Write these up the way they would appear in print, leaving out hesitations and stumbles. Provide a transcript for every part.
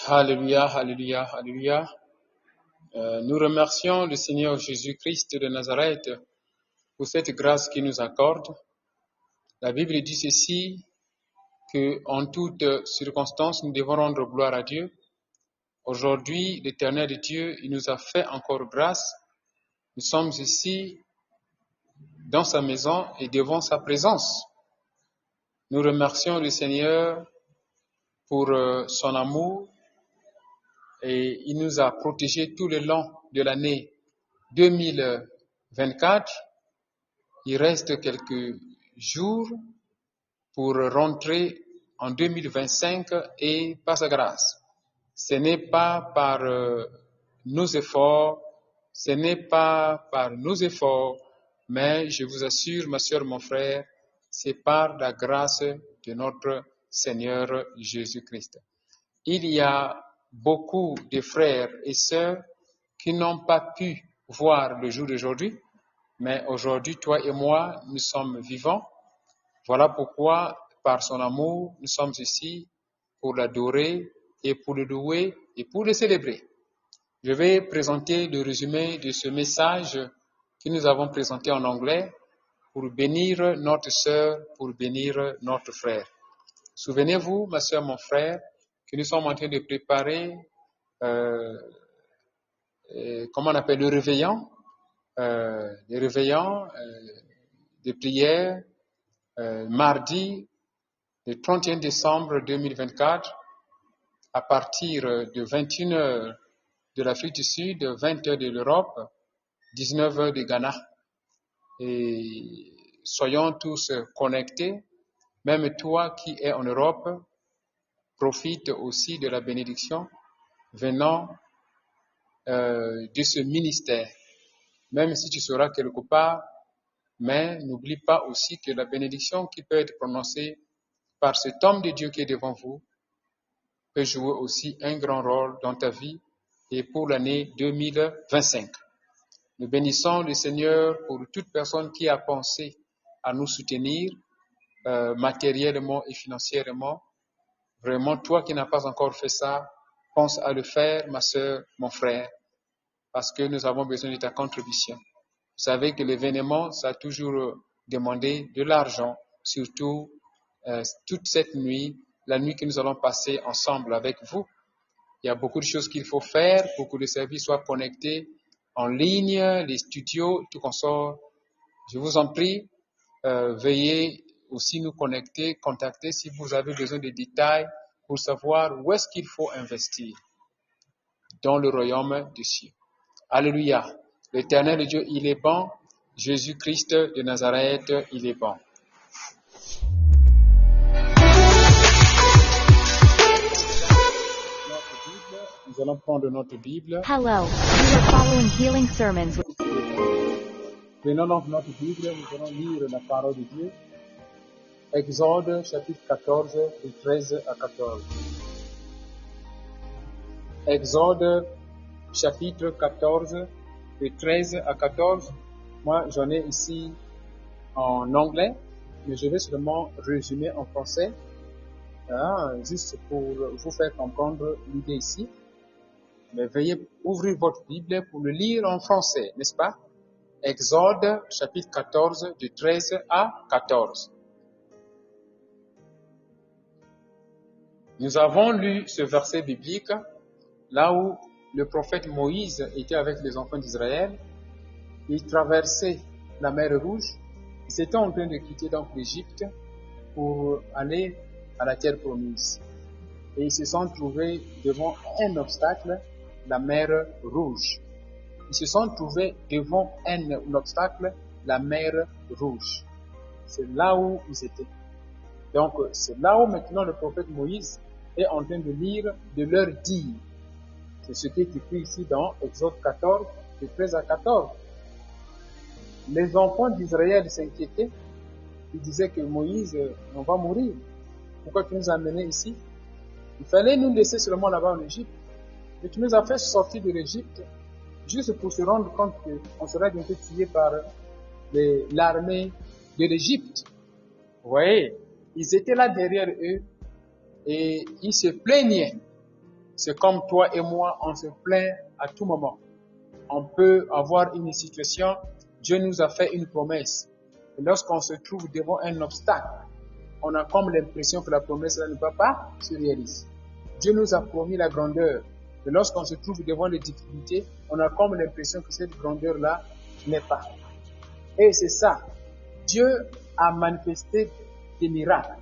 Alléluia, alléluia, alléluia. Nous remercions le Seigneur Jésus-Christ de Nazareth pour cette grâce qu'il nous accorde. La Bible dit ceci, que en toutes circonstances, nous devons rendre gloire à Dieu. Aujourd'hui, l'Éternel Dieu, il nous a fait encore grâce. Nous sommes ici dans sa maison et devant sa présence. Nous remercions le Seigneur pour son amour et il nous a protégés tout le long de l'année 2024. Il reste quelques jours pour rentrer en 2025 et par sa grâce. Ce n'est pas par nos efforts, mais je vous assure, ma sœur, mon frère, c'est par la grâce de notre Seigneur Jésus-Christ. Il y a beaucoup de frères et sœurs qui n'ont pas pu voir le jour d'aujourd'hui, mais aujourd'hui, toi et moi, nous sommes vivants. Voilà pourquoi, par son amour, nous sommes ici pour l'adorer et pour le louer et pour le célébrer. Je vais présenter le résumé de ce message que nous avons présenté en anglais pour bénir notre sœur, pour bénir notre frère. Souvenez-vous, ma sœur, mon frère, que nous sommes en train de préparer, comment on appelle, le réveillon de prière, mardi, le 31 décembre 2024, à partir de 21h de l'Afrique du Sud, 20h de l'Europe, 19h de Ghana. Et soyons tous connectés. Même toi qui es en Europe, profite aussi de la bénédiction venant de ce ministère. Même si tu seras quelque part, mais n'oublie pas aussi que la bénédiction qui peut être prononcée par cet homme de Dieu qui est devant vous peut jouer aussi un grand rôle dans ta vie et pour l'année 2025. Nous bénissons le Seigneur pour toute personne qui a pensé à nous soutenir matériellement et financièrement. Vraiment, toi qui n'as pas encore fait ça, pense à le faire, ma sœur, mon frère, parce que nous avons besoin de ta contribution. Vous savez que l'événement, ça a toujours demandé de l'argent, surtout toute cette nuit, la nuit que nous allons passer ensemble avec vous. Il y a beaucoup de choses qu'il faut faire pour que le service soit connecté en ligne, les studios, tout consort. Je vous en prie, veuillez aussi nous contacter si vous avez besoin de détails pour savoir où est-ce qu'il faut investir dans le royaume des cieux. Alléluia. L'Éternel Dieu, il est bon. Jésus-Christ de Nazareth, il est bon. Nous allons prendre notre Bible. Hello, you are following healing sermons with Prenons donc notre Bible, nous allons lire la parole de Dieu. Exode chapitre 14, de 13 à 14. Exode chapitre 14, de 13 à 14. Moi, j'en ai ici en anglais, mais je vais seulement résumer en français, juste pour vous faire comprendre l'idée ici. Mais veuillez ouvrir votre Bible pour le lire en français, n'est-ce pas? Exode chapitre 14, de 13 à 14. Nous avons lu ce verset biblique là où le prophète Moïse était avec les enfants d'Israël. Ils traversaient la mer Rouge. Ils étaient en train de quitter donc l'Égypte pour aller à la terre promise. Et ils se sont trouvés devant un obstacle, la mer Rouge. Ils se sont trouvés devant un obstacle, la mer Rouge. C'est là où ils étaient. Donc, c'est là où maintenant le prophète Moïse est en train de lire, de leur dire. C'est ce qui est écrit ici dans Exode 14, de 13 à 14. Les enfants d'Israël s'inquiétaient. Ils disaient que Moïse, on va mourir. Pourquoi tu nous as amenés ici? Il fallait nous laisser seulement là-bas en Égypte. Mais tu nous as fait sortir de l'Égypte juste pour se rendre compte qu'on serait bientôt tué par l'armée de l'Égypte. Vous voyez, ils étaient là derrière eux et ils se plaignaient. C'est comme toi et moi, on se plaint à tout moment. On peut avoir une situation, Dieu nous a fait une promesse. Et lorsqu'on se trouve devant un obstacle, on a comme l'impression que la promesse là ne va pas se réaliser. Dieu nous a promis la grandeur. Et lorsqu'on se trouve devant les difficultés, on a comme l'impression que cette grandeur-là n'est pas. Et c'est ça. Dieu a manifesté des miracles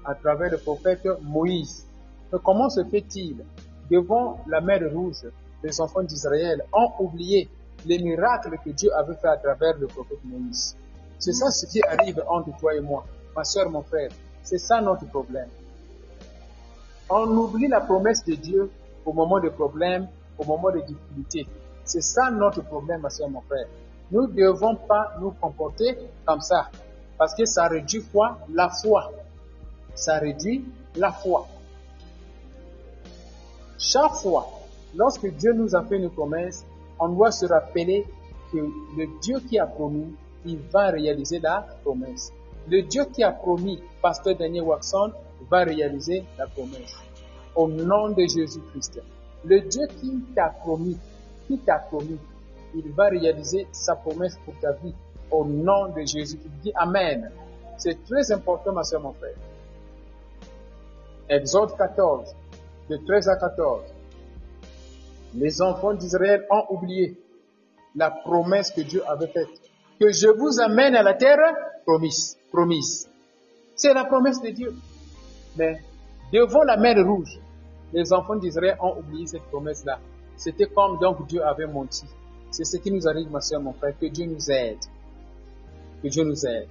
à travers le prophète Moïse. Mais comment se fait-il? Devant la mer Rouge, les enfants d'Israël ont oublié les miracles que Dieu avait fait à travers le prophète Moïse. C'est ça ce qui arrive entre toi et moi, ma soeur, mon frère. C'est ça notre problème. On oublie la promesse de Dieu au moment des problèmes, au moment des difficultés. C'est ça notre problème, ma soeur, mon frère. Nous ne devons pas nous comporter comme ça. Parce que ça réduit quoi? La foi. Ça réduit la foi. Chaque fois, lorsque Dieu nous a fait une promesse, on doit se rappeler que le Dieu qui a promis, il va réaliser la promesse. Le Dieu qui a promis, pasteur Daniel Waxon, va réaliser la promesse. Au nom de Jésus-Christ. Le Dieu qui t'a promis, il va réaliser sa promesse pour ta vie. Au nom de Jésus-Christ. Dis Amen. C'est très important, ma soeur, mon frère. Exode 14, de 13 à 14. Les enfants d'Israël ont oublié la promesse que Dieu avait faite. Que je vous amène à la terre promise. C'est la promesse de Dieu. Mais devant la mer Rouge, les enfants d'Israël ont oublié cette promesse-là. C'était comme donc Dieu avait menti. C'est ce qui nous arrive, ma soeur, mon frère. Que Dieu nous aide. Que Dieu nous aide.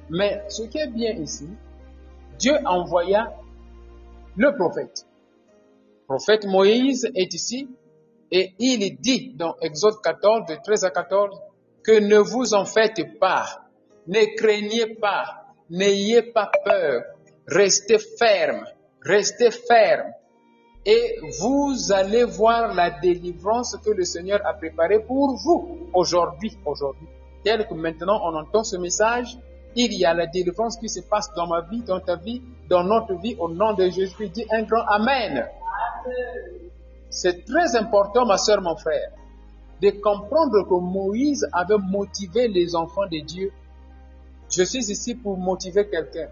Mais ce qui est bien ici, Dieu envoya le prophète. Le prophète Moïse est ici et il dit dans Exode 14, de 13 à 14, que ne vous en faites pas, ne craignez pas, n'ayez pas peur, restez ferme, et vous allez voir la délivrance que le Seigneur a préparée pour vous aujourd'hui. Tel que maintenant on entend ce message, il y a la délivrance qui se passe dans ma vie, dans ta vie, dans notre vie, au nom de Jésus. Dis un grand Amen. C'est très important, ma soeur, mon frère, de comprendre que Moïse avait motivé les enfants de Dieu. Je suis ici pour motiver quelqu'un.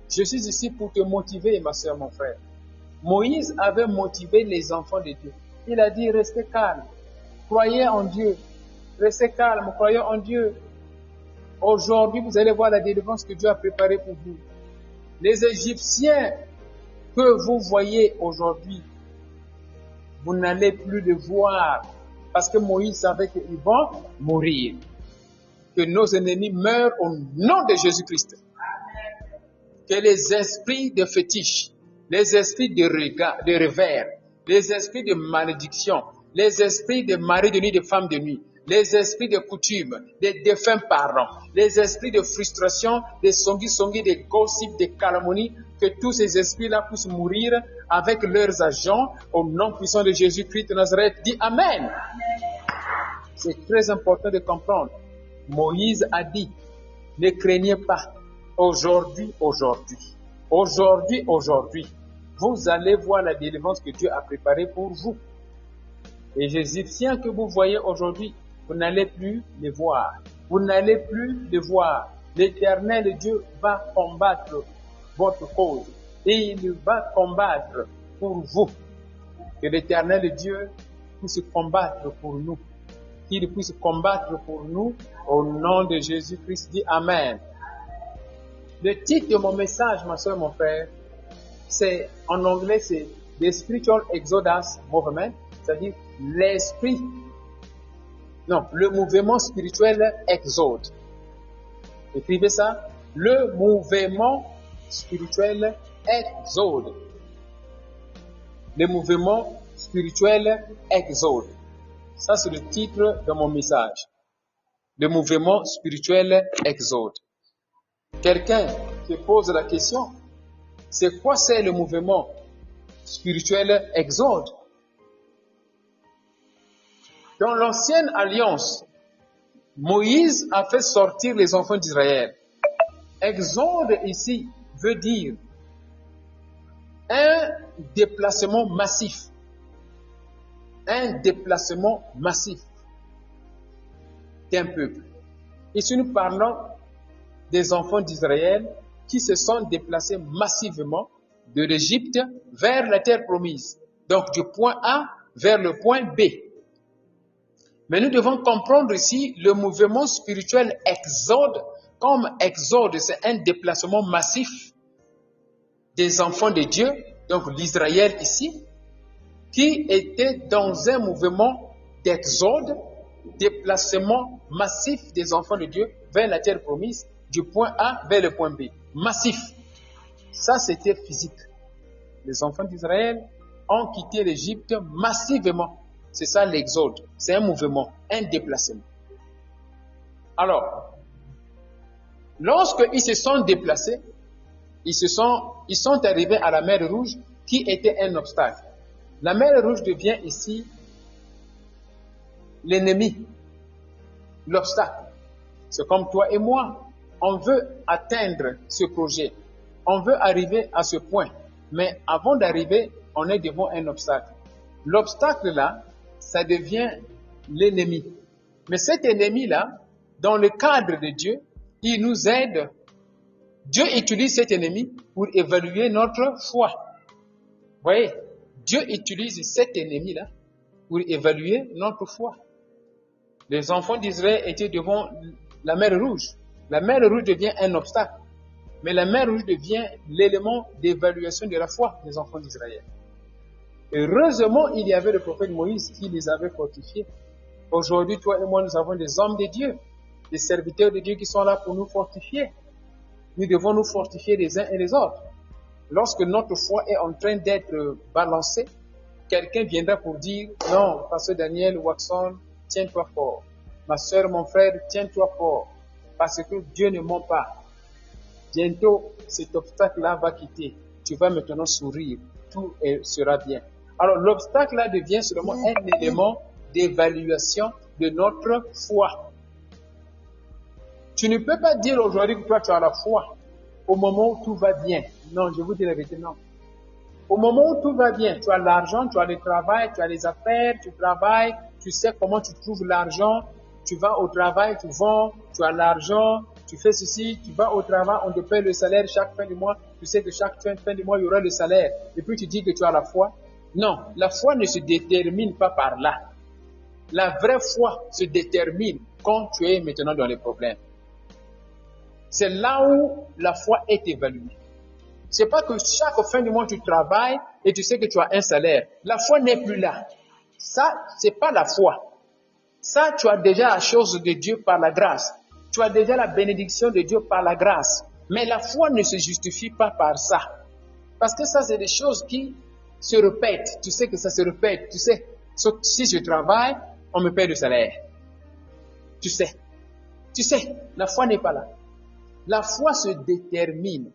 Je suis ici pour te motiver, ma soeur, mon frère. Moïse avait motivé les enfants de Dieu. Il a dit, restez calme, croyez en Dieu, restez calme, croyez en Dieu. Aujourd'hui, vous allez voir la délivrance que Dieu a préparée pour vous. Les Égyptiens que vous voyez aujourd'hui, vous n'allez plus les voir parce que Moïse savait qu'ils vont mourir. Que nos ennemis meurent au nom de Jésus-Christ. Que les esprits de fétiche, les esprits de revers, les esprits de malédiction, les esprits de mari de nuit, de femme de nuit, les esprits de coutume, des défunts parents, les esprits de frustration, des songi, des gossip, des calomnies, que tous ces esprits-là puissent mourir avec leurs agents au nom puissant de Jésus-Christ de Nazareth. Dis Amen. C'est très important de comprendre. Moïse a dit, ne craignez pas. Aujourd'hui, vous allez voir la délivrance que Dieu a préparée pour vous. Et les Égyptiens que vous voyez aujourd'hui, vous n'allez plus les voir. Vous n'allez plus les voir. L'Éternel Dieu va combattre votre cause. Et il va combattre pour vous. Que l'Éternel Dieu puisse combattre pour nous. Qu'il puisse combattre pour nous au nom de Jésus-Christ. Dis Amen. Le titre de mon message, ma soeur, mon frère, c'est, en anglais, c'est The Spiritual Exodus Movement, c'est-à-dire le mouvement spirituel exode. Écrivez ça, le mouvement spirituel exode. Le mouvement spirituel exode. Ça, c'est le titre de mon message. Le mouvement spirituel exode. Quelqu'un se pose la question, c'est quoi c'est le mouvement spirituel exode? Dans l'ancienne alliance, Moïse a fait sortir les enfants d'Israël. Exode ici veut dire un déplacement massif. un déplacement massif d'un peuple. Ici, nous parlons des enfants d'Israël qui se sont déplacés massivement de l'Égypte vers la terre promise. Donc, du point A vers le point B. Mais nous devons comprendre ici le mouvement spirituel exode, comme exode, c'est un déplacement massif des enfants de Dieu, donc l'Israël ici, qui était dans un mouvement d'exode, déplacement massif des enfants de Dieu vers la terre promise, du point A vers le point B. Massif. Ça, c'était physique. Les enfants d'Israël ont quitté l'Égypte massivement. C'est ça l'exode. C'est un mouvement, un déplacement. Alors, lorsqu'ils se sont déplacés, ils sont arrivés à la mer Rouge qui était un obstacle. La mer Rouge devient ici l'ennemi, l'obstacle. C'est comme toi et moi. On veut atteindre ce projet. On veut arriver à ce point. Mais avant d'arriver, on est devant un obstacle. L'obstacle là, ça devient l'ennemi. Mais cet ennemi-là, dans le cadre de Dieu, il nous aide. Dieu utilise cet ennemi pour évaluer notre foi. Vous voyez, Dieu utilise cet ennemi-là pour évaluer notre foi. Les enfants d'Israël étaient devant la mer Rouge. La mer Rouge devient un obstacle. Mais la mer Rouge devient l'élément d'évaluation de la foi des enfants d'Israël. Heureusement, il y avait le prophète Moïse qui les avait fortifiés. Aujourd'hui, toi et moi, nous avons des hommes de Dieu, des serviteurs de Dieu qui sont là pour nous fortifier. Nous devons nous fortifier les uns et les autres. Lorsque notre foi est en train d'être balancée, quelqu'un viendra pour dire, non, pasteur Daniel, Watson, tiens-toi fort. Ma soeur, mon frère, tiens-toi fort. Parce que Dieu ne ment pas. Bientôt, cet obstacle-là va quitter. Tu vas maintenant sourire. Tout sera bien. Alors, l'obstacle-là devient seulement un élément d'évaluation de notre foi. Tu ne peux pas dire aujourd'hui que toi, tu as la foi au moment où tout va bien. Non, je vous dis la vérité, non. Au moment où tout va bien, tu as l'argent, tu as le travail, tu as les affaires, tu travailles, tu sais comment tu trouves l'argent, tu vas au travail, tu vends, tu as l'argent, tu fais ceci, tu vas au travail, on te paie le salaire chaque fin du mois, tu sais que chaque fin du mois, il y aura le salaire. Et puis tu dis que tu as la foi. Non, la foi ne se détermine pas par là. La vraie foi se détermine quand tu es maintenant dans les problèmes. C'est là où la foi est évaluée. C'est pas que chaque fin du mois tu travailles et tu sais que tu as un salaire. La foi n'est plus là. Ça, c'est pas la foi. Ça, tu as déjà la chose de Dieu par la grâce. Tu as déjà la bénédiction de Dieu par la grâce. Mais la foi ne se justifie pas par ça. Parce que ça, c'est des choses qui se répètent. Tu sais que ça se répète. Tu sais, si je travaille, on me paie le salaire. Tu sais, la foi n'est pas là. La foi se détermine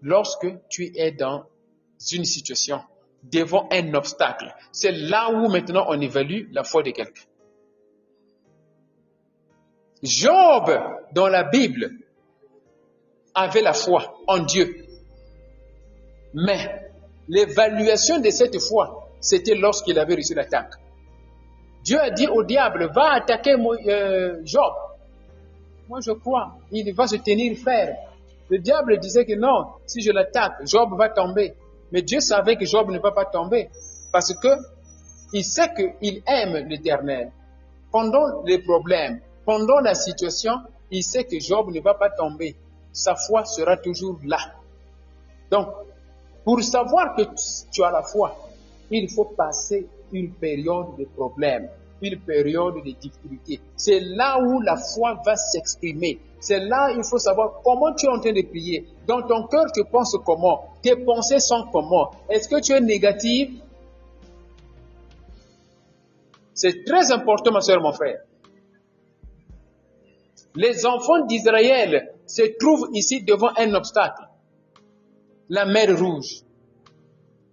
lorsque tu es dans une situation, devant un obstacle. C'est là où maintenant on évalue la foi de quelqu'un. Job, dans la Bible, avait la foi en Dieu. Mais l'évaluation de cette foi, c'était lorsqu'il avait reçu l'attaque. Dieu a dit au diable, va attaquer Job. Moi je crois, il va se tenir ferme. Le diable disait que non, si je l'attaque, Job va tomber. Mais Dieu savait que Job ne va pas tomber. Parce que il sait qu'il aime l'Éternel. Pendant les problèmes, pendant la situation, il sait que Job ne va pas tomber. Sa foi sera toujours là. Donc, pour savoir que tu as la foi, il faut passer une période de problèmes, une période de difficultés. C'est là où la foi va s'exprimer. C'est là où il faut savoir comment tu es en train de prier. Dans ton cœur, tu penses comment? Tes pensées sont comment? Est-ce que tu es négative? C'est très important, ma soeur, mon frère. Les enfants d'Israël se trouvent ici devant un obstacle. La mer Rouge.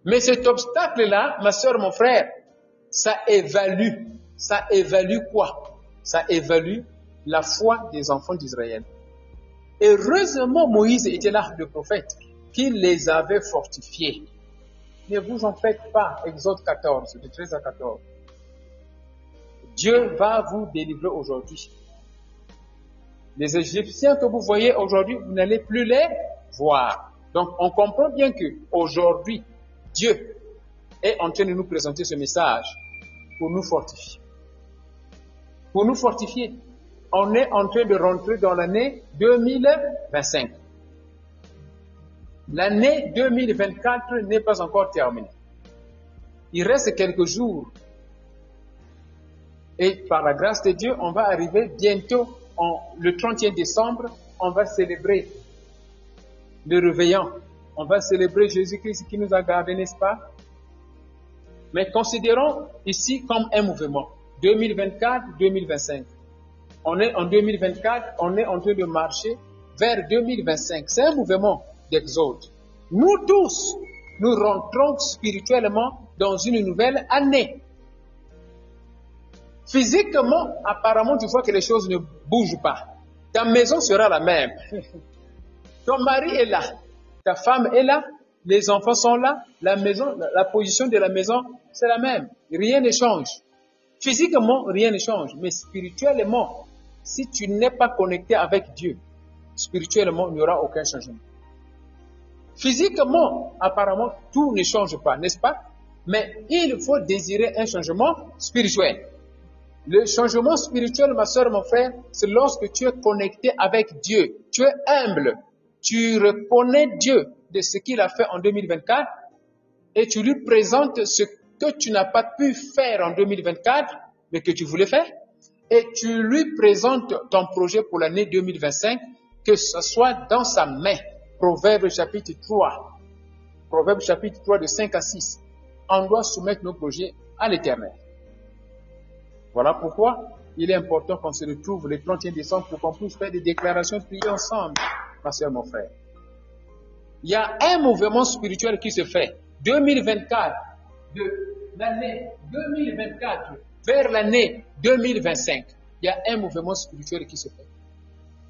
Mais cet obstacle-là, ma soeur, mon frère, ça évalue. Ça évalue quoi? Ça évalue la foi des enfants d'Israël. Heureusement, Moïse était là, le prophète, qui les avait fortifiés. Ne vous en faites pas, Exode 14, de 13 à 14. Dieu va vous délivrer aujourd'hui. Les Égyptiens que vous voyez aujourd'hui, vous n'allez plus les voir. Donc, on comprend bien que aujourd'hui, Dieu est en train de nous présenter ce message pour nous fortifier. Pour nous fortifier. On est en train de rentrer dans l'année 2025. L'année 2024 n'est pas encore terminée. Il reste quelques jours. Et par la grâce de Dieu, on va arriver bientôt, le 31 décembre, on va célébrer le réveillon. On va célébrer Jésus-Christ qui nous a gardés, n'est-ce pas? Mais considérons ici comme un mouvement. 2024-2025. On est en 2024, on est en train de marcher vers 2025. C'est un mouvement d'exode. Nous tous, nous rentrons spirituellement dans une nouvelle année. Physiquement, apparemment, tu vois que les choses ne bougent pas. Ta maison sera la même. Ton mari est là, ta femme est là, les enfants sont là, la maison, la position de la maison, c'est la même. Rien ne change. Physiquement, rien ne change. Mais spirituellement, si tu n'es pas connecté avec Dieu, spirituellement, il n'y aura aucun changement. Physiquement, apparemment, tout ne change pas, n'est-ce pas? Mais il faut désirer un changement spirituel. Le changement spirituel, ma soeur, mon frère, c'est lorsque tu es connecté avec Dieu. Tu es humble. Tu reconnais Dieu de ce qu'il a fait en 2024 et tu lui présentes ce que tu n'as pas pu faire en 2024, mais que tu voulais faire. Et tu lui présentes ton projet pour l'année 2025, que ce soit dans sa main. Proverbe chapitre 3. Proverbe chapitre 3 de 5 à 6. On doit soumettre nos projets à l'Éternel. Voilà pourquoi il est important qu'on se retrouve le 31 décembre pour qu'on puisse faire des déclarations, prier ensemble, ma soeur, mon frère. Il y a un mouvement spirituel qui se fait. 2024, de l'année 2024 vers l'année 2025, il y a un mouvement spirituel qui se fait.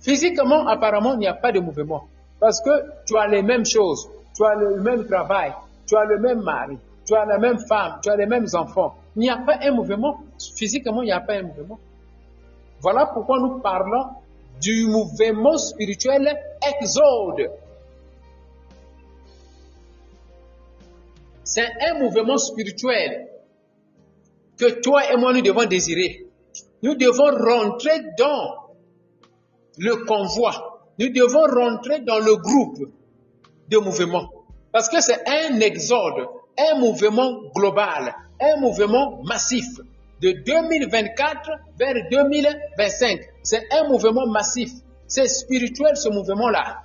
Physiquement, apparemment, il n'y a pas de mouvement. Parce que tu as les mêmes choses, tu as le même travail, tu as le même mari, tu as la même femme, tu as les mêmes enfants. Il n'y a pas un mouvement. Physiquement, il n'y a pas un mouvement. Voilà pourquoi nous parlons du mouvement spirituel exode. C'est un mouvement spirituel que toi et moi nous devons désirer. Nous devons rentrer dans le convoi. Nous devons rentrer dans le groupe de mouvement. Parce que c'est un exode, un mouvement global, un mouvement massif. De 2024 vers 2025. C'est un mouvement massif. C'est spirituel ce mouvement-là.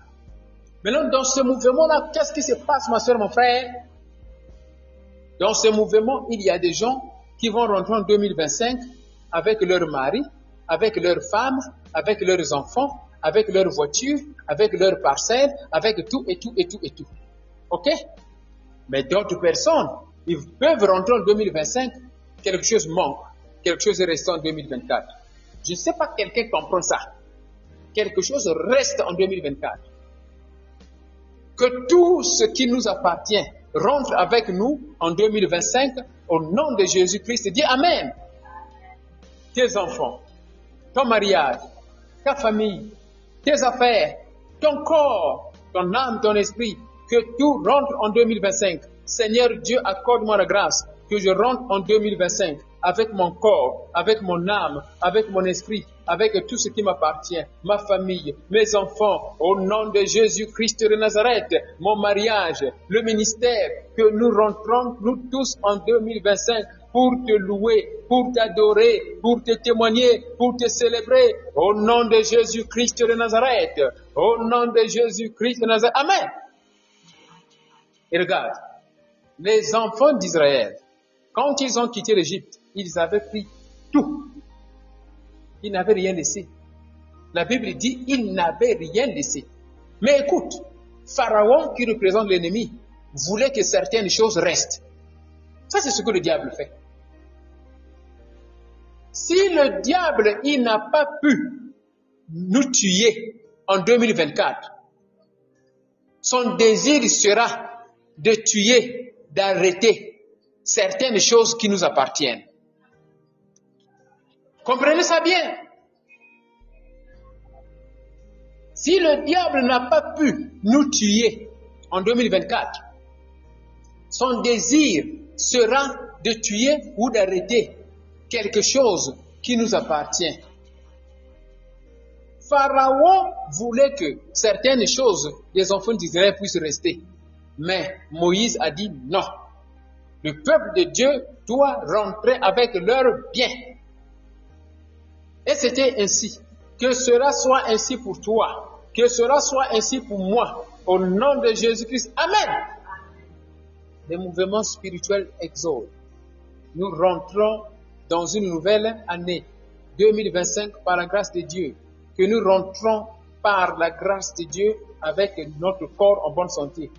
Maintenant, dans ce mouvement-là, qu'est-ce qui se passe, ma soeur, mon frère? Dans ce mouvement, il y a des gens qui vont rentrer en 2025 avec leur mari, avec leurs femmes, avec leurs enfants, avec leurs voitures, avec leurs parcelles, avec tout et tout et tout et tout. Ok? Mais d'autres personnes, ils peuvent rentrer en 2025, quelque chose manque, quelque chose reste en 2024. Je ne sais pas quelqu'un comprend ça. Quelque chose reste en 2024. Que tout ce qui nous appartient rentre avec nous en 2025 au nom de Jésus-Christ. Dis Amen. Tes enfants, ton mariage, ta famille, tes affaires, ton corps, ton âme, ton esprit, que tout rentre en 2025. Seigneur Dieu, accorde-moi la grâce que je rentre en 2025 avec mon corps, avec mon âme, avec mon esprit, avec tout ce qui m'appartient, ma famille, mes enfants, au nom de Jésus-Christ de Nazareth, mon mariage, le ministère, que nous rentrons, nous tous, en 2025 pour te louer, pour t'adorer, pour te témoigner, pour te célébrer, au nom de Jésus-Christ de Nazareth, au nom de Jésus-Christ de Nazareth. Amen. Et regarde, les enfants d'Israël, quand ils ont quitté l'Égypte, ils avaient pris tout. Ils n'avaient rien laissé. La Bible dit, ils n'avaient rien laissé. Mais écoute, Pharaon, qui représente l'ennemi, voulait que certaines choses restent. Ça, c'est ce que le diable fait. Si le diable, il n'a pas pu nous tuer en 2024, son désir sera de tuer, d'arrêter certaines choses qui nous appartiennent. Comprenez ça bien. Si le diable n'a pas pu nous tuer en 2024, son désir sera de tuer ou d'arrêter quelque chose qui nous appartient. Pharaon voulait que certaines choses des enfants d'Israël puissent rester. Mais Moïse a dit non. Le peuple de Dieu doit rentrer avec leurs biens. Et c'était ainsi. Que cela soit ainsi pour toi. Que cela soit ainsi pour moi. Au nom de Jésus-Christ. Amen. Les mouvements spirituels exode. Nous rentrons dans une nouvelle année 2025 par la grâce de Dieu. Que nous rentrons par la grâce de Dieu avec notre corps en bonne santé.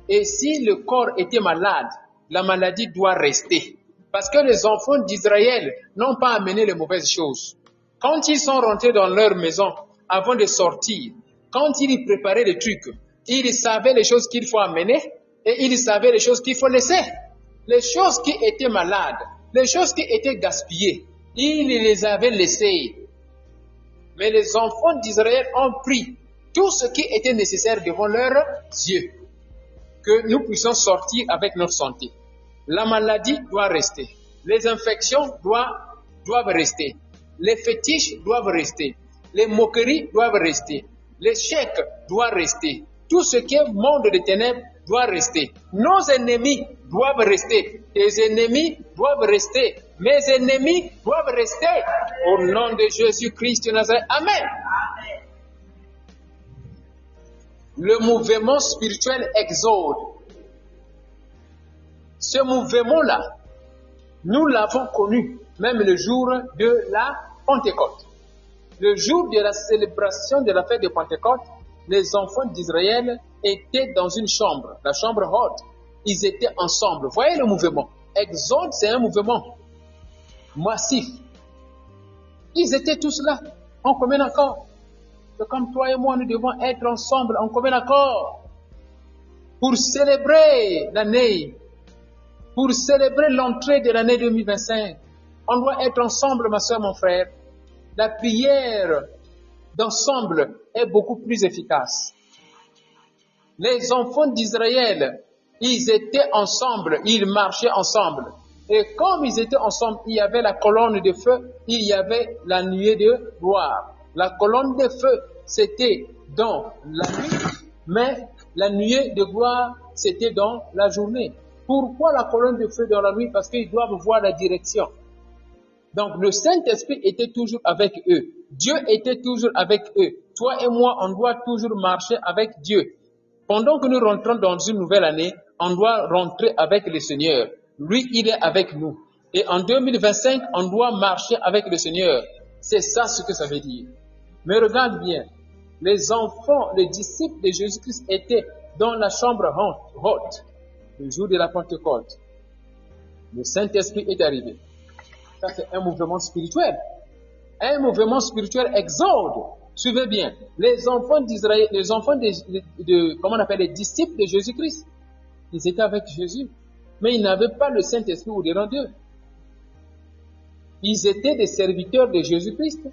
Et si le corps était malade, la maladie doit rester. Parce que les enfants d'Israël n'ont pas amené les mauvaises choses. Quand ils sont rentrés dans leur maison, avant de sortir, quand ils préparaient les trucs, ils savaient les choses qu'il faut amener et ils savaient les choses qu'il faut laisser. Les choses qui étaient malades, les choses qui étaient gaspillées, ils les avaient laissées. Mais les enfants d'Israël ont pris tout ce qui était nécessaire devant leurs yeux. Que nous puissions sortir avec notre santé. La maladie doit rester. Les infections doivent rester. Les fétiches doivent rester. Les moqueries doivent rester. Les chèques doivent rester. Tout ce qui est monde de ténèbres doit rester. Nos ennemis doivent rester. Tes ennemis doivent rester. Mes ennemis doivent rester. Au nom de Jésus-Christ de Nazareth. Amen. Le mouvement spirituel exode. Ce mouvement-là, nous l'avons connu même le jour de la Pentecôte. Le jour de la célébration de la fête de Pentecôte, les enfants d'Israël étaient dans une chambre, la chambre haute. Ils étaient ensemble. Voyez le mouvement. Exode, c'est un mouvement massif. Ils étaient tous là, en commun accord. C'est comme toi et moi, nous devons être ensemble, en commun accord, pour célébrer l'année, pour célébrer l'entrée de l'année 2025. On doit être ensemble, ma soeur, mon frère. La prière d'ensemble est beaucoup plus efficace. Les enfants d'Israël, ils étaient ensemble, ils marchaient ensemble. Et comme ils étaient ensemble, il y avait la colonne de feu, il y avait la nuée de gloire. La colonne de feu, c'était dans la nuit, mais la nuée de gloire, c'était dans la journée. Pourquoi la colonne de feu dans la nuit? Parce qu'ils doivent voir la direction. Donc le Saint-Esprit était toujours avec eux. Dieu était toujours avec eux. Toi et moi, on doit toujours marcher avec Dieu. Pendant que nous rentrons dans une nouvelle année, on doit rentrer avec le Seigneur. Lui, il est avec nous. Et en 2025, on doit marcher avec le Seigneur. C'est ça ce que ça veut dire. Mais regarde bien, les enfants, les disciples de Jésus-Christ étaient dans la chambre haute, le jour de la Pentecôte. Le Saint-Esprit est arrivé. Ça, c'est un mouvement spirituel. Un mouvement spirituel exode. Suivez bien. Les enfants d'Israël, les enfants comment on appelle, les disciples de Jésus-Christ, ils étaient avec Jésus. Mais ils n'avaient pas le Saint-Esprit au-dedans d'eux. Ils étaient des serviteurs de Jésus-Christ,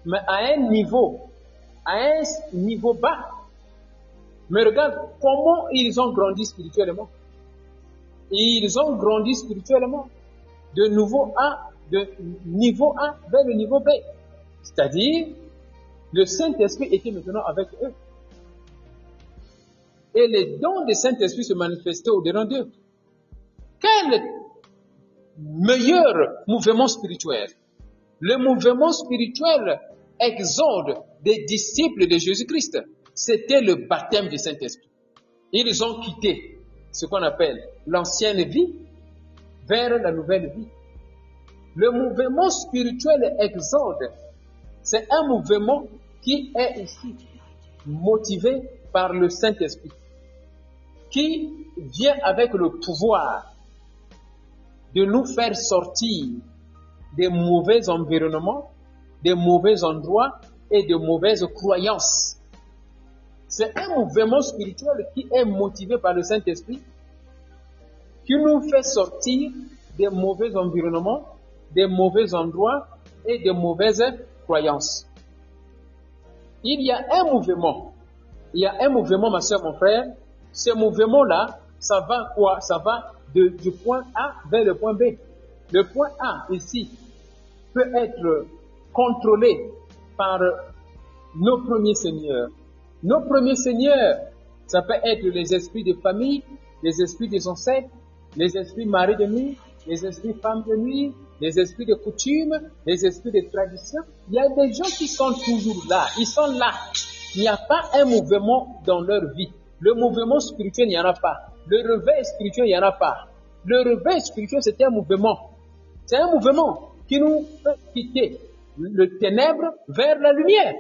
mais à un niveau bas. Mais regarde comment ils ont grandi spirituellement. Ils ont grandi spirituellement de niveau A vers le niveau B. C'est-à-dire, le Saint-Esprit était maintenant avec eux. Et les dons du Saint-Esprit se manifestaient au-dedans d'eux. Quel meilleur mouvement spirituel? Le mouvement spirituel exode des disciples de Jésus-Christ. C'était le baptême du Saint-Esprit. Ils ont quitté ce qu'on appelle l'ancienne vie vers la nouvelle vie. Le mouvement spirituel exode, c'est un mouvement qui est ici motivé par le Saint-Esprit, qui vient avec le pouvoir de nous faire sortir des mauvais environnements, des mauvais endroits et de mauvaises croyances. C'est un mouvement spirituel qui est motivé par le Saint-Esprit, qui nous fait sortir des mauvais environnements, des mauvais endroits et de mauvaises croyances. Il y a un mouvement. Il y a un mouvement, ma soeur, mon frère. Ce mouvement-là, ça va quoi? Ça va du point A vers le point B. Le point A, ici, peut être contrôlé par nos premiers seigneurs. Nos premiers seigneurs, ça peut être les esprits de famille, les esprits des ancêtres, les esprits mari de nuit, les esprits femmes de nuit, les esprits de coutume, les esprits de tradition. Il y a des gens qui sont toujours là. Ils sont là. Il n'y a pas un mouvement dans leur vie. Le mouvement spirituel, il n'y en a pas. Le réveil spirituel, il n'y en a pas. Le réveil spirituel, c'est un mouvement. C'est un mouvement qui nous fait quitter le ténèbre vers la lumière.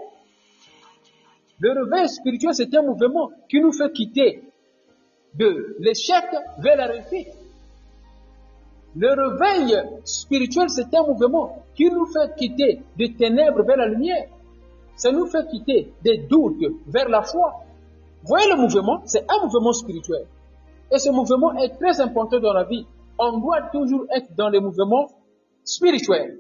Le réveil spirituel, c'est un mouvement qui nous fait quitter de l'échec vers la réussite. Le réveil spirituel, c'est un mouvement qui nous fait quitter des ténèbres vers la lumière. Ça nous fait quitter des doutes vers la foi. Vous voyez le mouvement? C'est un mouvement spirituel. Et ce mouvement est très important dans la vie. On doit toujours être dans les mouvements spirituels.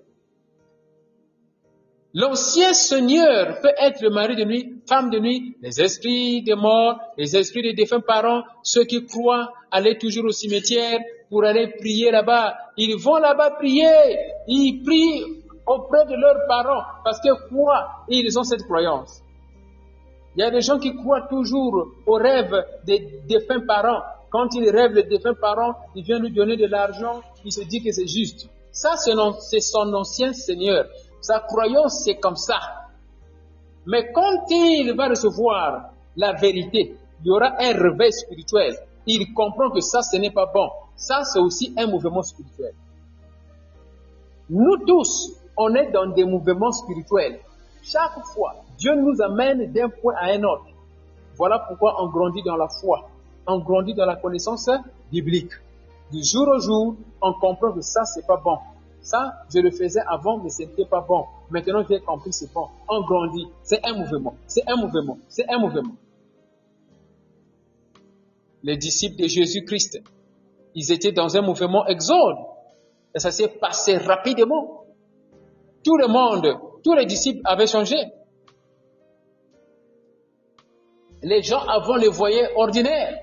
L'ancien seigneur peut être le mari de nuit, femme de nuit, les esprits des morts, les esprits des défunts parents, ceux qui croient aller toujours au cimetière pour aller prier là-bas. Ils vont là-bas prier. Ils prient auprès de leurs parents parce que quoi? Ils ont cette croyance. Il y a des gens qui croient toujours aux rêves des défunts parents. Quand ils rêvent les défunts parents, ils viennent lui donner de l'argent, il se dit que c'est juste. Ça, c'est son ancien seigneur. Sa croyance, c'est comme ça. Mais quand il va recevoir la vérité, il y aura un réveil spirituel. Il comprend que ça, ce n'est pas bon. Ça, c'est aussi un mouvement spirituel. Nous tous, on est dans des mouvements spirituels. Chaque fois, Dieu nous amène d'un point à un autre. Voilà pourquoi on grandit dans la foi. On grandit dans la connaissance biblique. Du jour au jour, on comprend que ça, c'est pas bon. Ça, je le faisais avant, mais ce n'était pas bon. Maintenant, j'ai compris, c'est bon. On grandit. C'est un mouvement. C'est un mouvement. C'est un mouvement. Les disciples de Jésus-Christ, ils étaient dans un mouvement exode. Et ça s'est passé rapidement. Tout le monde, tous les disciples avaient changé. Les gens avant les voyaient ordinaires.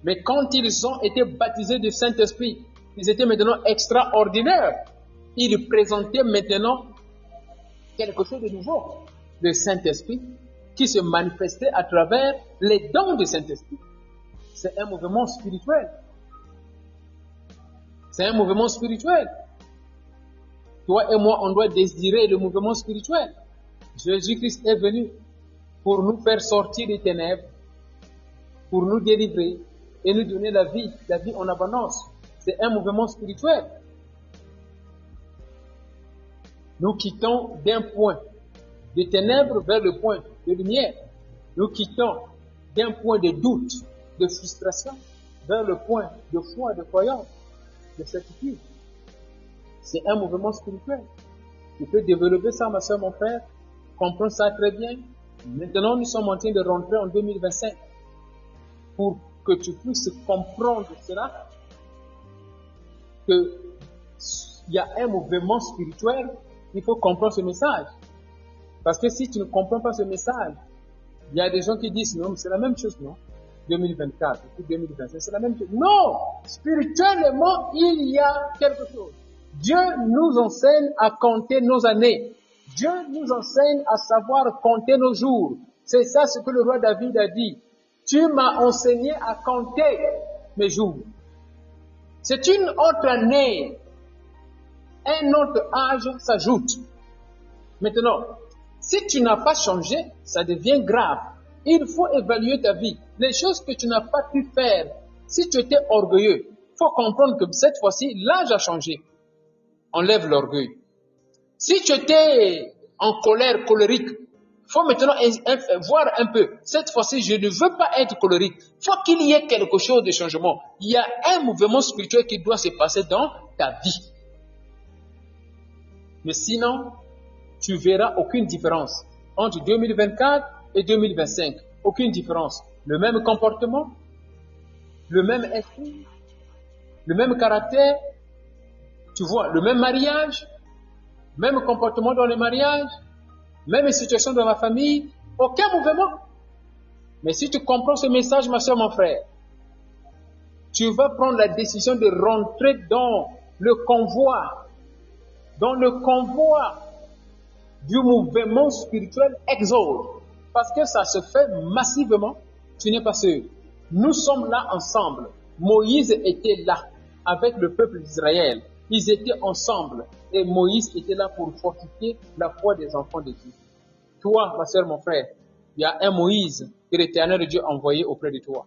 Mais quand ils ont été baptisés du Saint-Esprit, ils étaient maintenant extraordinaires. Ils présentaient maintenant quelque chose de nouveau. Le Saint-Esprit qui se manifestait à travers les dons du Saint-Esprit. C'est un mouvement spirituel. C'est un mouvement spirituel. Toi et moi, on doit désirer le mouvement spirituel. Jésus-Christ est venu pour nous faire sortir des ténèbres, pour nous délivrer et nous donner la vie en abondance. C'est un mouvement spirituel. Nous quittons d'un point de ténèbres vers le point de lumière. Nous quittons d'un point de doute, de frustration, vers le point de foi, de croyance, de certitude. C'est un mouvement spirituel. Tu peux développer ça, ma soeur, mon frère. Comprends ça très bien. Maintenant, nous sommes en train de rentrer en 2025. Pour que tu puisses comprendre cela, qu'il y a un mouvement spirituel, il faut comprendre ce message. Parce que si tu ne comprends pas ce message, il y a des gens qui disent non, mais c'est la même chose, non? 2024, et puis 2025, c'est la même chose. Non! Spirituellement, il y a quelque chose. Dieu nous enseigne à compter nos années. Dieu nous enseigne à savoir compter nos jours. C'est ça ce que le roi David a dit. Tu m'as enseigné à compter mes jours. C'est une autre année. Un autre âge s'ajoute. Maintenant, si tu n'as pas changé, ça devient grave. Il faut évaluer ta vie. Les choses que tu n'as pas pu faire, si tu étais orgueilleux, il faut comprendre que cette fois-ci, l'âge a changé. Enlève l'orgueil. Si tu étais en colère, colérique, il faut maintenant voir un peu. Cette fois-ci, je ne veux pas être colérique. Il faut qu'il y ait quelque chose de changement. Il y a un mouvement spirituel qui doit se passer dans ta vie. Mais sinon, tu verras aucune différence entre 2024 et 2025. Aucune différence. Le même comportement, le même esprit, le même caractère, tu vois, le même mariage, même comportement dans le mariage, même situation dans la famille, aucun mouvement. Mais si tu comprends ce message, ma soeur, mon frère, tu vas prendre la décision de rentrer dans le convoi du mouvement spirituel Exode. Parce que ça se fait massivement, tu n'es pas sûr. Nous sommes là ensemble. Moïse était là avec le peuple d'Israël. Ils étaient ensemble. Et Moïse était là pour fortifier la foi des enfants de Dieu. Toi, ma soeur, mon frère, il y a un Moïse que l'Éternel Dieu a envoyé auprès de toi.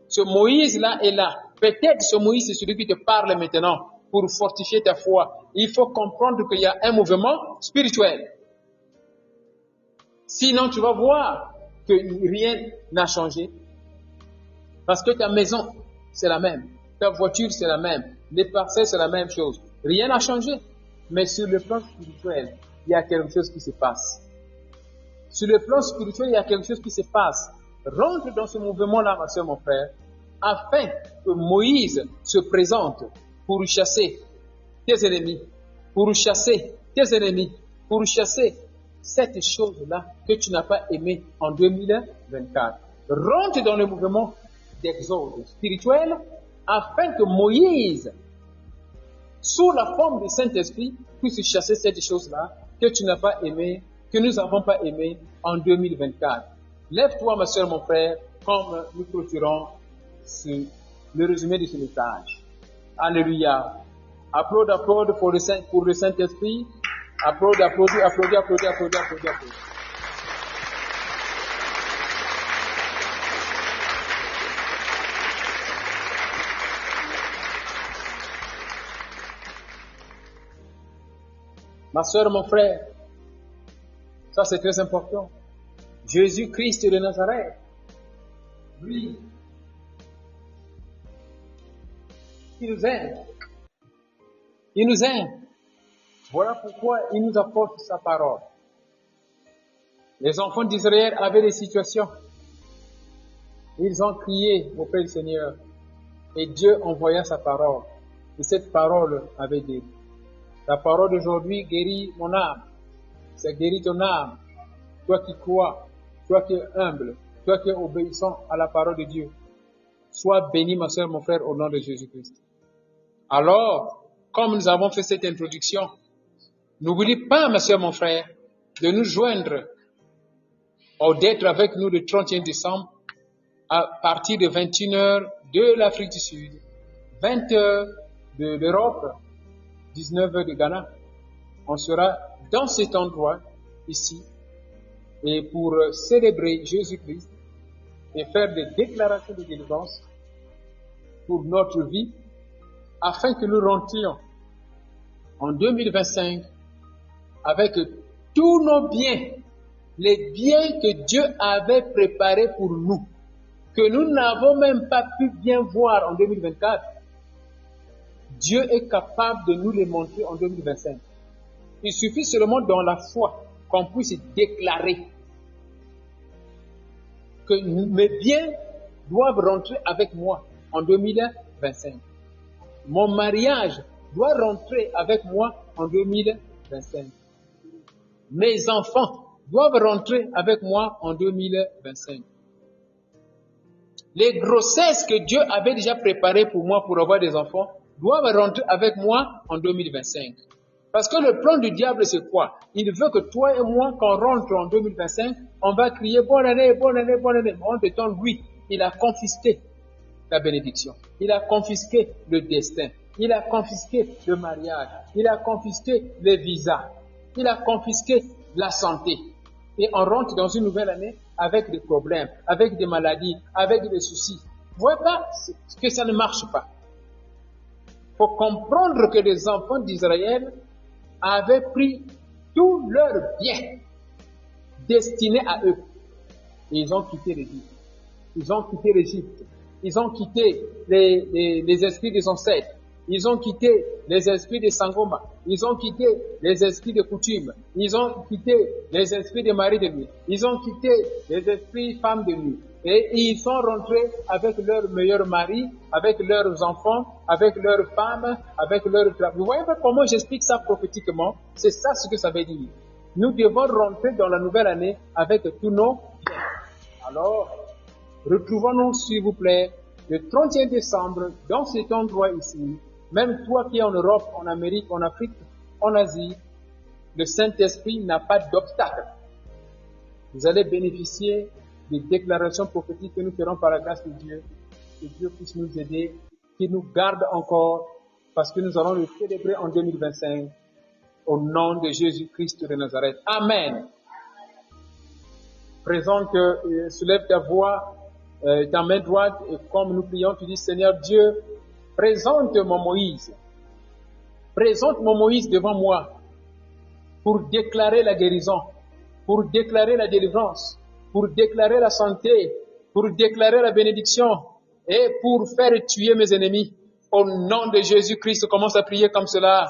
Ce Moïse-là est là. Peut-être ce Moïse, c'est celui qui te parle maintenant pour fortifier ta foi. Il faut comprendre qu'il y a un mouvement spirituel. Sinon, tu vas voir que rien n'a changé. Parce que ta maison, c'est la même. Ta voiture, c'est la même. Les parcelles, c'est la même chose. Rien n'a changé. Mais sur le plan spirituel, il y a quelque chose qui se passe. Sur le plan spirituel, il y a quelque chose qui se passe. Rentre dans ce mouvement-là, ma soeur, mon frère, afin que Moïse se présente pour chasser tes ennemis, pour chasser tes ennemis, pour chasser cette chose-là que tu n'as pas aimée en 2024. Rentre dans le mouvement d'exode spirituel afin que Moïse, sous la forme du Saint-Esprit, puisse chasser cette chose-là que tu n'as pas aimée, que nous n'avons pas aimée en 2024. Lève-toi, ma soeur, mon frère, comme nous clôturons le résumé de ce message. Alléluia. Applaudis pour le Saint-Esprit. Applaudis. Ma soeur, mon frère, ça c'est très important. Jésus-Christ de Nazareth, lui, il nous aime. Il nous aime. Voilà pourquoi il nous apporte sa parole. Les enfants d'Israël avaient des situations. Ils ont crié auprès du Seigneur. Et Dieu envoya sa parole. Et cette parole avait dit, la parole d'aujourd'hui guérit mon âme. Ça guérit ton âme. Toi qui crois, toi qui es humble, toi qui es obéissant à la parole de Dieu. Sois béni, ma soeur, mon frère, au nom de Jésus-Christ. Alors, comme nous avons fait cette introduction, n'oublie pas, ma soeur, mon frère, de nous joindre ou d'être avec nous le 31 décembre à partir de 21h de l'Afrique du Sud, 20h de l'Europe, 19h de Ghana. On sera dans cet endroit, ici, et pour célébrer Jésus-Christ et faire des déclarations de délivrance pour notre vie, afin que nous rentrions en 2025 avec tous nos biens, les biens que Dieu avait préparés pour nous, que nous n'avons même pas pu bien voir en 2024. Dieu est capable de nous les montrer en 2025. Il suffit seulement dans la foi qu'on puisse déclarer que mes biens doivent rentrer avec moi en 2025. Mon mariage doit rentrer avec moi en 2025. Mes enfants doivent rentrer avec moi en 2025. Les grossesses que Dieu avait déjà préparées pour moi pour avoir des enfants doivent rentrer avec moi en 2025. Parce que le plan du diable, c'est quoi? Il veut que toi et moi, quand on rentre en 2025, on va crier « Bonne année, bonne année, bonne année ». Mais en même temps, lui, il a confisqué la bénédiction. Il a confisqué le destin. Il a confisqué le mariage. Il a confisqué les visas. Il a confisqué la santé. Et on rentre dans une nouvelle année avec des problèmes, avec des maladies, avec des soucis. Vous voyez pas que ça ne marche pas. Il faut comprendre que les enfants d'Israël avaient pris tous leurs biens destinés à eux. Et ils ont quitté l'Égypte. Ils ont quitté l'Égypte. Ils ont quitté les esprits des ancêtres. Ils ont quitté les esprits de Sangoma. Ils ont quitté les esprits de coutume. Ils ont quitté les esprits de mari de nuit. Ils ont quitté les esprits femmes de nuit. Et ils sont rentrés avec leurs meilleurs maris, avec leurs enfants, avec leurs femmes, avec leurs travail. Vous voyez pas comment j'explique ça prophétiquement? C'est ça ce que ça veut dire. Nous devons rentrer dans la nouvelle année avec tous nos biens. Alors, retrouvons-nous, s'il vous plaît, le 31 décembre, dans cet endroit ici. Même toi qui es en Europe, en Amérique, en Afrique, en Asie, le Saint-Esprit n'a pas d'obstacle. Vous allez bénéficier des déclarations prophétiques que nous ferons par la grâce de Dieu. Que Dieu puisse nous aider, qu'il nous garde encore, parce que nous allons le célébrer en 2025, au nom de Jésus-Christ de Nazareth. Amen. Présente, soulève ta voix, ta main droite, et comme nous prions, tu dis, Seigneur Dieu, présente mon Moïse. Présente mon Moïse devant moi, pour déclarer la guérison, pour déclarer la délivrance, pour déclarer la santé, pour déclarer la bénédiction et pour faire tuer mes ennemis. Au nom de Jésus-Christ, commence à prier comme cela.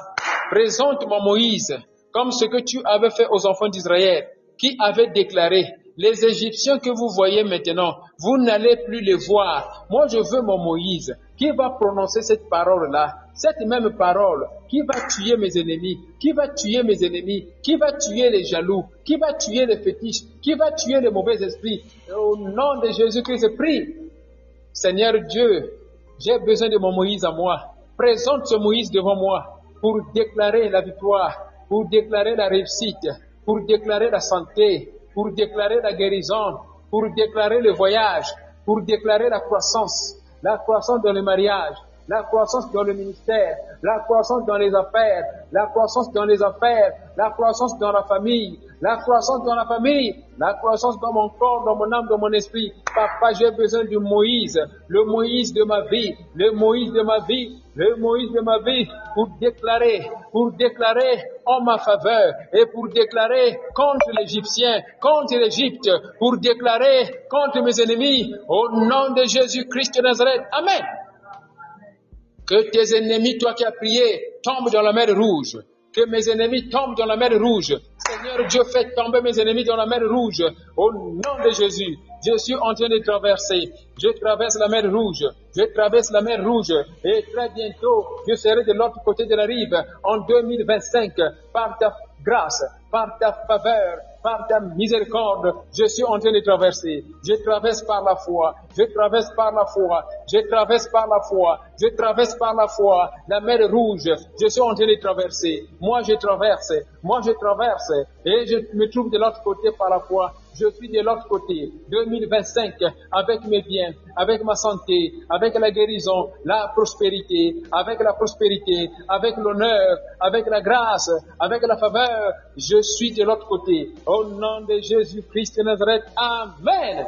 Présente mon Moïse, comme ce que tu avais fait aux enfants d'Israël, qui avaient déclaré, les Égyptiens que vous voyez maintenant, vous n'allez plus les voir. Moi, je veux mon Moïse, qui va prononcer cette parole-là, cette même parole, qui va tuer mes ennemis, qui va tuer mes ennemis, qui va tuer les jaloux, qui va tuer les fétiches, qui va tuer les mauvais esprits. Et au nom de Jésus-Christ, prie. Seigneur Dieu, j'ai besoin de mon Moïse à moi. Présente ce Moïse devant moi pour déclarer la victoire, pour déclarer la réussite, pour déclarer la santé, pour déclarer la guérison, pour déclarer le voyage, pour déclarer la croissance dans le mariage, la croissance dans le ministère, la croissance dans les affaires, la croissance dans les affaires, la croissance dans la famille, la croissance dans la famille, la croissance dans mon corps, dans mon âme, dans mon esprit. Papa, j'ai besoin de Moïse, le Moïse de ma vie, le Moïse de ma vie, le Moïse de ma vie, pour déclarer en ma faveur et pour déclarer contre l'Égyptien, contre l'Égypte, pour déclarer contre mes ennemis, au nom de Jésus-Christ de Nazareth. Amen. Que tes ennemis, toi qui as prié, tombent dans la mer Rouge. Que mes ennemis tombent dans la mer Rouge. Seigneur Dieu, fais tomber mes ennemis dans la mer Rouge. Au nom de Jésus, je suis en train de traverser. Je traverse la mer Rouge. Je traverse la mer Rouge. Et très bientôt, je serai de l'autre côté de la rive en 2025 par ta grâce, par ta faveur, par ta miséricorde, je suis en train de traverser. Je traverse par la foi. Je traverse par la foi. Je traverse par la foi. Je traverse par la foi. La mer Rouge, je suis en train de traverser. Moi, je traverse. Moi, je traverse. Et je me trouve de l'autre côté par la foi. Je suis de l'autre côté. 2025, avec mes biens, avec ma santé, avec la guérison, la prospérité, avec l'honneur, avec la grâce, avec la faveur. Je suis de l'autre côté. Au nom de Jésus-Christ de Nazareth. Amen.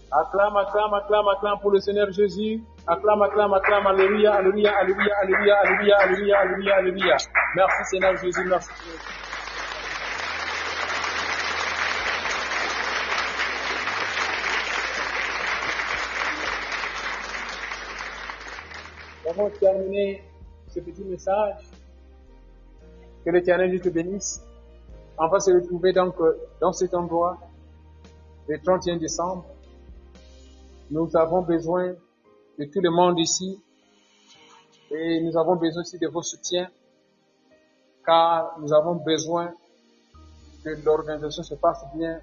Acclame, acclame, acclame, acclame pour le Seigneur Jésus. Acclame, acclame, acclame. Alléluia, alléluia, alléluia, alléluia, alléluia, alléluia, alléluia, alléluia. Merci Seigneur Jésus, merci. Nous avons terminé ce petit message. Que l'Éternel te bénisse. On va se retrouver donc dans cet endroit le 31 décembre. Nous avons besoin de tout le monde ici et nous avons besoin aussi de vos soutiens car nous avons besoin que l'organisation se passe bien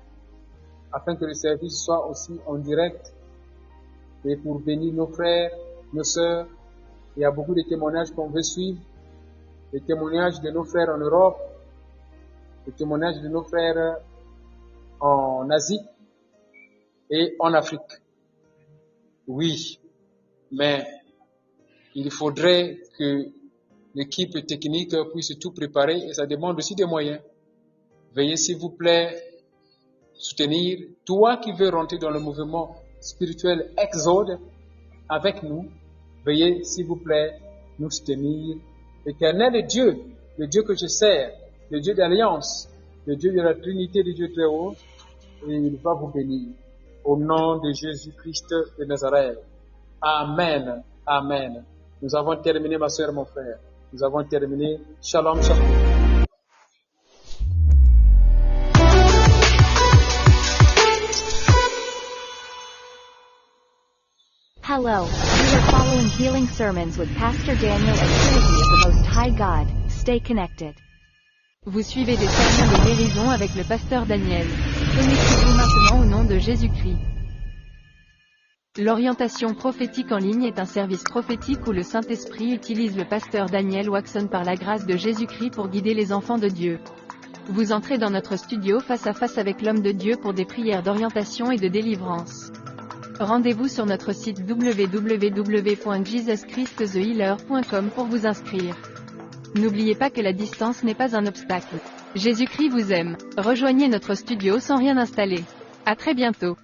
afin que le service soit aussi en direct et pour bénir nos frères, nos sœurs. Il y a beaucoup de témoignages qu'on veut suivre, les témoignages de nos frères en Europe, les témoignages de nos frères en Asie et en Afrique. Oui, mais il faudrait que l'équipe technique puisse tout préparer et ça demande aussi des moyens. Veuillez s'il vous plaît soutenir toi qui veux rentrer dans le mouvement spirituel Exode avec nous. Veuillez s'il vous plaît nous soutenir. L'Éternel Dieu, le Dieu que je sers, le Dieu d'alliance, le Dieu de la Trinité, le Dieu très haut, et il va vous bénir. Au nom de Jésus-Christ de Nazareth. Amen. Amen. Nous avons terminé, ma soeur, mon frère. Nous avons terminé. Shalom, shalom. Hello, you are following Healing Sermons with Pastor Daniel and Trinity of the Most High God. Stay connected. Vous suivez des sermons de guérison avec le pasteur Daniel. Connectez-vous maintenant au nom de Jésus-Christ. L'orientation prophétique en ligne est un service prophétique où le Saint-Esprit utilise le pasteur Daniel Waxon par la grâce de Jésus-Christ pour guider les enfants de Dieu. Vous entrez dans notre studio face à face avec l'homme de Dieu pour des prières d'orientation et de délivrance. Rendez-vous sur notre site www.jesuschristthehealer.com pour vous inscrire. N'oubliez pas que la distance n'est pas un obstacle. Jésus-Christ vous aime. Rejoignez notre studio sans rien installer. À très bientôt.